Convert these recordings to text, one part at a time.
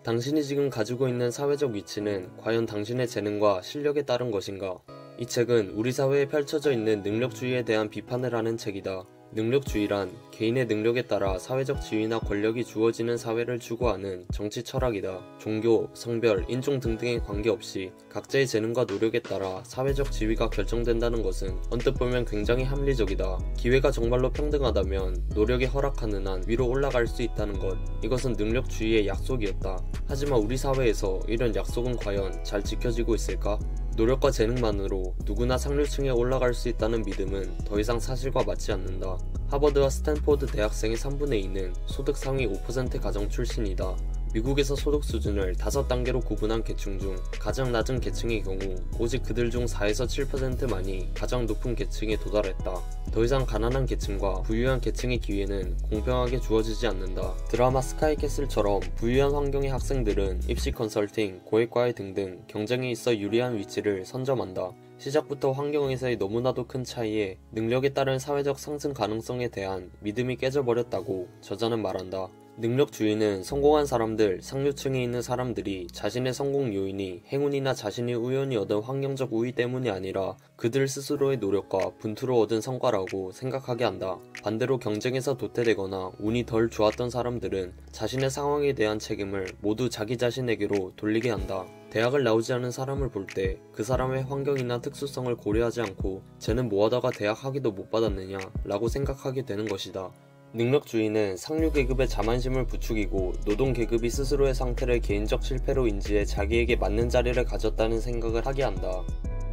당신이 지금 가지고 있는 사회적 위치는 과연 당신의 재능과 실력에 따른 것인가? 이 책은 우리 사회에 펼쳐져 있는 능력주의에 대한 비판을 하는 책이다. 능력주의란 개인의 능력에 따라 사회적 지위나 권력이 주어지는 사회를 추구하는 정치 철학이다. 종교, 성별, 인종 등등에 관계없이 각자의 재능과 노력에 따라 사회적 지위가 결정된다는 것은 언뜻 보면 굉장히 합리적이다. 기회가 정말로 평등하다면 노력이 허락하는 한 위로 올라갈 수 있다는 것. 이것은 능력주의의 약속이었다. 하지만 우리 사회에서 이런 약속은 과연 잘 지켜지고 있을까? 노력과 재능만으로 누구나 상류층에 올라갈 수 있다는 믿음은 더 이상 사실과 맞지 않는다. 하버드와 스탠포드 대학생의 3분의 2는 소득 상위 5% 가정 출신이다. 미국에서 소득 수준을 5단계로 구분한 계층 중 가장 낮은 계층의 경우 오직 그들 중 4에서 7%만이 가장 높은 계층에 도달했다. 더 이상 가난한 계층과 부유한 계층의 기회는 공평하게 주어지지 않는다. 드라마 스카이캐슬처럼 부유한 환경의 학생들은 입시 컨설팅, 고액과외 등등 경쟁에 있어 유리한 위치를 선점한다. 시작부터 환경에서의 너무나도 큰 차이에 능력에 따른 사회적 상승 가능성에 대한 믿음이 깨져버렸다고 저자는 말한다. 능력주의는 성공한 사람들, 상류층에 있는 사람들이 자신의 성공 요인이 행운이나 자신이 우연히 얻은 환경적 우위 때문이 아니라 그들 스스로의 노력과 분투로 얻은 성과라고 생각하게 한다. 반대로 경쟁에서 도태되거나 운이 덜 좋았던 사람들은 자신의 상황에 대한 책임을 모두 자기 자신에게로 돌리게 한다. 대학을 나오지 않은 사람을 볼 때 그 사람의 환경이나 특수성을 고려하지 않고 쟤는 뭐하다가 대학 학위도 못 받았느냐 라고 생각하게 되는 것이다. 능력주의는 상류계급의 자만심을 부추기고 노동계급이 스스로의 상태를 개인적 실패로 인지해 자기에게 맞는 자리를 가졌다는 생각을 하게 한다.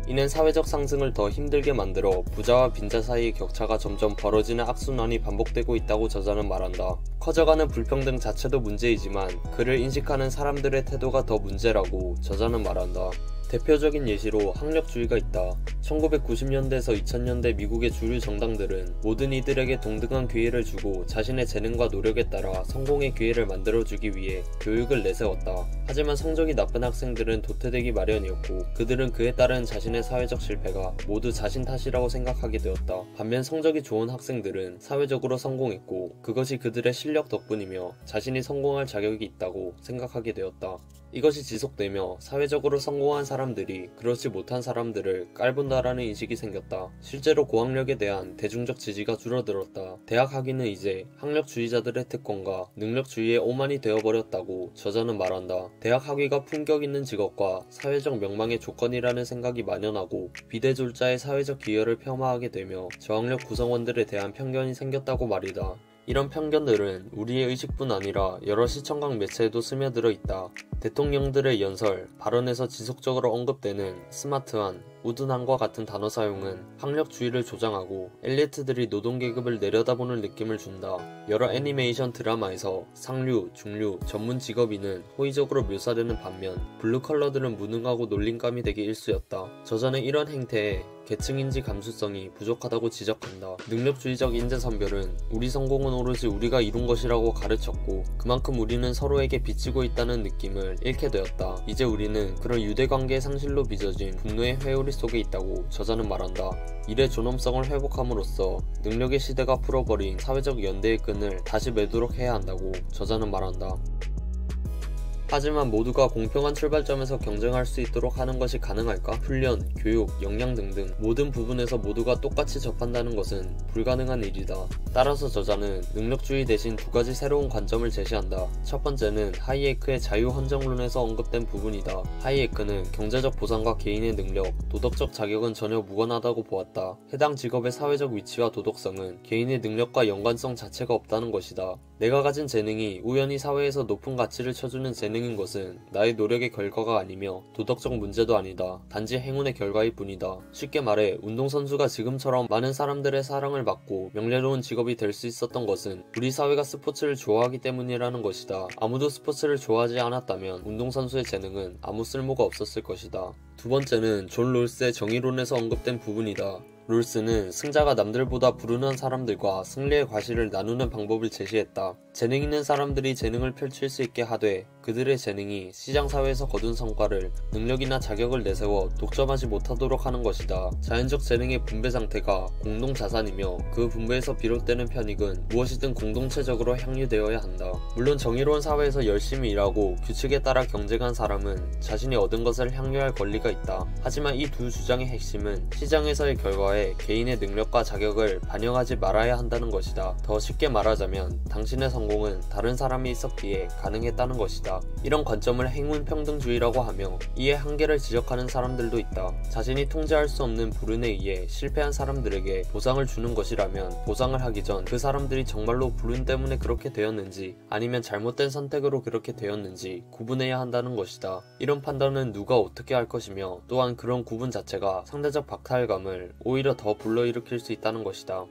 이는 사회적 상승을 더 힘들게 만들어 부자와 빈자 사이의 격차가 점점 벌어지는 악순환이 반복되고 있다고 저자는 말한다. 커져가는 불평등 자체도 문제이지만 그를 인식하는 사람들의 태도가 더 문제라고 저자는 말한다. 대표적인 예시로 학력주의가 있다. 1990년대에서 2000년대 미국의 주류 정당들은 모든 이들에게 동등한 기회를 주고 자신의 재능과 노력에 따라 성공의 기회를 만들어주기 위해 교육을 내세웠다. 하지만 성적이 나쁜 학생들은 도태되기 마련이었고 그들은 그에 따른 자신의 사회적 실패가 모두 자신 탓이라고 생각하게 되었다. 반면 성적이 좋은 학생들은 사회적으로 성공했고 그것이 그들의 실력 덕분이며 자신이 성공할 자격이 있다고 생각하게 되었다. 이것이 지속되며 사회적으로 성공한 사람들이 그렇지 못한 사람들을 깔본다라는 인식이 생겼다. 실제로 고학력에 대한 대중적 지지가 줄어들었다. 대학 학위는 이제 학력주의자들의 특권과 능력주의의 오만이 되어버렸다고 저자는 말한다. 대학 학위가 품격 있는 직업과 사회적 명망의 조건이라는 생각이 만연하고 비대졸자의 사회적 기여를 폄하하게 되며 저학력 구성원들에 대한 편견이 생겼다고 말이다. 이런 편견들은 우리의 의식뿐 아니라 여러 시청각 매체에도 스며들어 있다. 대통령들의 연설, 발언에서 지속적으로 언급되는 스마트한, 우둔함과 같은 단어 사용은 학력주의를 조장하고 엘리트들이 노동계급을 내려다보는 느낌을 준다. 여러 애니메이션 드라마에서 상류, 중류, 전문 직업인은 호의적으로 묘사되는 반면 블루컬러들은 무능하고 놀림감이 되기 일쑤였다. 저자는 이런 행태에 계층인지 감수성이 부족하다고 지적한다. 능력주의적 인재선별은 우리 성공은 오로지 우리가 이룬 것이라고 가르쳤고 그만큼 우리는 서로에게 비치고 있다는 느낌을 잃게 되었다. 이제 우리는 그런 유대관계의 상실로 빚어진 분노의 회오리 속에 있다고 저자는 말한다. 일의 존엄성을 회복함으로써 능력의 시대가 풀어버린 사회적 연대의 끈을 다시 매도록 해야 한다고 저자는 말한다. 하지만 모두가 공평한 출발점에서 경쟁할 수 있도록 하는 것이 가능할까? 훈련, 교육, 역량 등등 모든 부분에서 모두가 똑같이 접한다는 것은 불가능한 일이다. 따라서 저자는 능력주의 대신 두 가지 새로운 관점을 제시한다. 첫 번째는 하이에크의 자유헌정론에서 언급된 부분이다. 하이에크는 경제적 보상과 개인의 능력, 도덕적 자격은 전혀 무관하다고 보았다. 해당 직업의 사회적 위치와 도덕성은 개인의 능력과 연관성 자체가 없다는 것이다. 내가 가진 재능이 우연히 사회에서 높은 가치를 쳐주는 재능인 것은 나의 노력의 결과가 아니며 도덕적 문제도 아니다. 단지 행운의 결과일 뿐이다. 쉽게 말해 운동선수가 지금처럼 많은 사람들의 사랑을 받고 명예로운 직업이 될 수 있었던 것은 우리 사회가 스포츠를 좋아하기 때문이라는 것이다. 아무도 스포츠를 좋아하지 않았다면 운동선수의 재능은 아무 쓸모가 없었을 것이다. 두 번째는 존 롤스의 정의론에서 언급된 부분이다. 롤스는 승자가 남들보다 불운한 사람들과 승리의 과실을 나누는 방법을 제시했다. 재능 있는 사람들이 재능을 펼칠 수 있게 하되 그들의 재능이 시장사회에서 거둔 성과를 능력이나 자격을 내세워 독점하지 못하도록 하는 것이다. 자연적 재능의 분배 상태가 공동자산이며 그 분배에서 비롯되는 편익은 무엇이든 공동체적으로 향유되어야 한다. 물론 정의로운 사회에서 열심히 일하고 규칙에 따라 경쟁한 사람은 자신이 얻은 것을 향유할 권리가 있다. 하지만 이 두 주장의 핵심은 시장에서의 결과에 개인의 능력과 자격을 반영하지 말아야 한다는 것이다. 더 쉽게 말하자면 당신의 성공은 다른 사람이 있었기에 가능했다는 것이다. 이런 관점을 행운평등주의라고 하며 이에 한계를 지적하는 사람들도 있다. 자신이 통제할 수 없는 불운에 의해 실패한 사람들에게 보상을 주는 것이라면 보상을 하기 전 그 사람들이 정말로 불운 때문에 그렇게 되었는지 아니면 잘못된 선택으로 그렇게 되었는지 구분해야 한다는 것이다. 이런 판단은 누가 어떻게 할 것이며 또한 그런 구분 자체가 상대적 박탈감을 오히려 더 불러일으킬 수 있다는 것이다.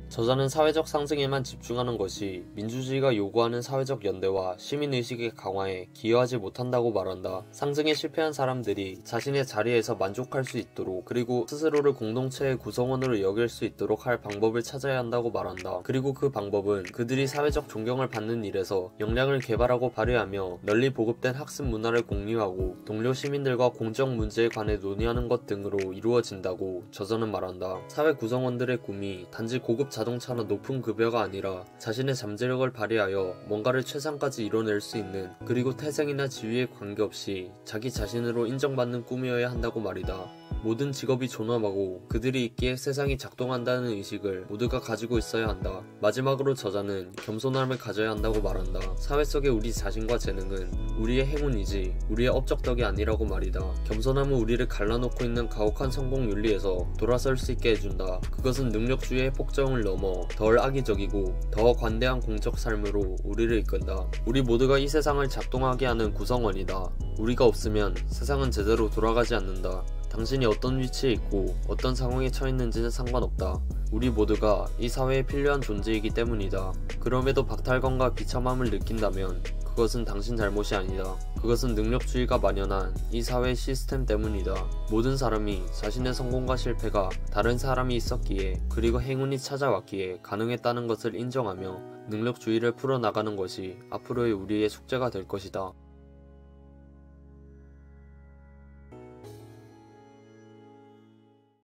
저자는 사회적 상승에만 집중하는 것이 민주주의가 요구하는 사회적 연대와 시민의식의 강화에 기여하지 못한다고 말한다. 상승에 실패한 사람들이 자신의 자리에서 만족할 수 있도록 그리고 스스로를 공동체의 구성원으로 여길 수 있도록 할 방법을 찾아야 한다고 말한다. 그리고 그 방법은 그들이 사회적 존경을 받는 일에서 역량을 개발하고 발휘하며 널리 보급된 학습 문화를 공유하고 동료 시민들과 공적 문제에 관해 논의하는 것 등으로 이루어진다고 저자는 말한다. 사회 구성원들의 꿈이 단지 고급 자동차나 높은 급여가 아니라 자신의 잠재력을 발휘하여 뭔가를 최상까지 이뤄낼 수 있는 그리고 태생이나 지위에 관계없이 자기 자신으로 인정받는 꿈이어야 한다고 말이다. 모든 직업이 존엄하고 그들이 있기에 세상이 작동한다는 의식을 모두가 가지고 있어야 한다. 마지막으로 저자는 겸손함을 가져야 한다고 말한다. 사회 속의 우리 자신과 재능은 우리의 행운이지 우리의 업적덕이 아니라고 말이다. 겸손함은 우리를 갈라놓고 있는 가혹한 성공 윤리에서 돌아설 수 있게 해준다. 그것은 능력주의의 폭정을 넘어 덜 악의적이고 더 관대한 공적 삶으로 우리를 이끈다. 우리 모두가 이 세상을 작동하게 하는 구성원이다. 우리가 없으면 세상은 제대로 돌아가지 않는다. 당신이 어떤 위치에 있고 어떤 상황에 처했는지는 상관없다. 우리 모두가 이 사회에 필요한 존재이기 때문이다. 그럼에도 박탈감과 비참함을 느낀다면 그것은 당신 잘못이 아니다. 그것은 능력주의가 만연한 이 사회의 시스템 때문이다. 모든 사람이 자신의 성공과 실패가 다른 사람이 있었기에 그리고 행운이 찾아왔기에 가능했다는 것을 인정하며 능력주의를 풀어나가는 것이 앞으로의 우리의 숙제가 될 것이다.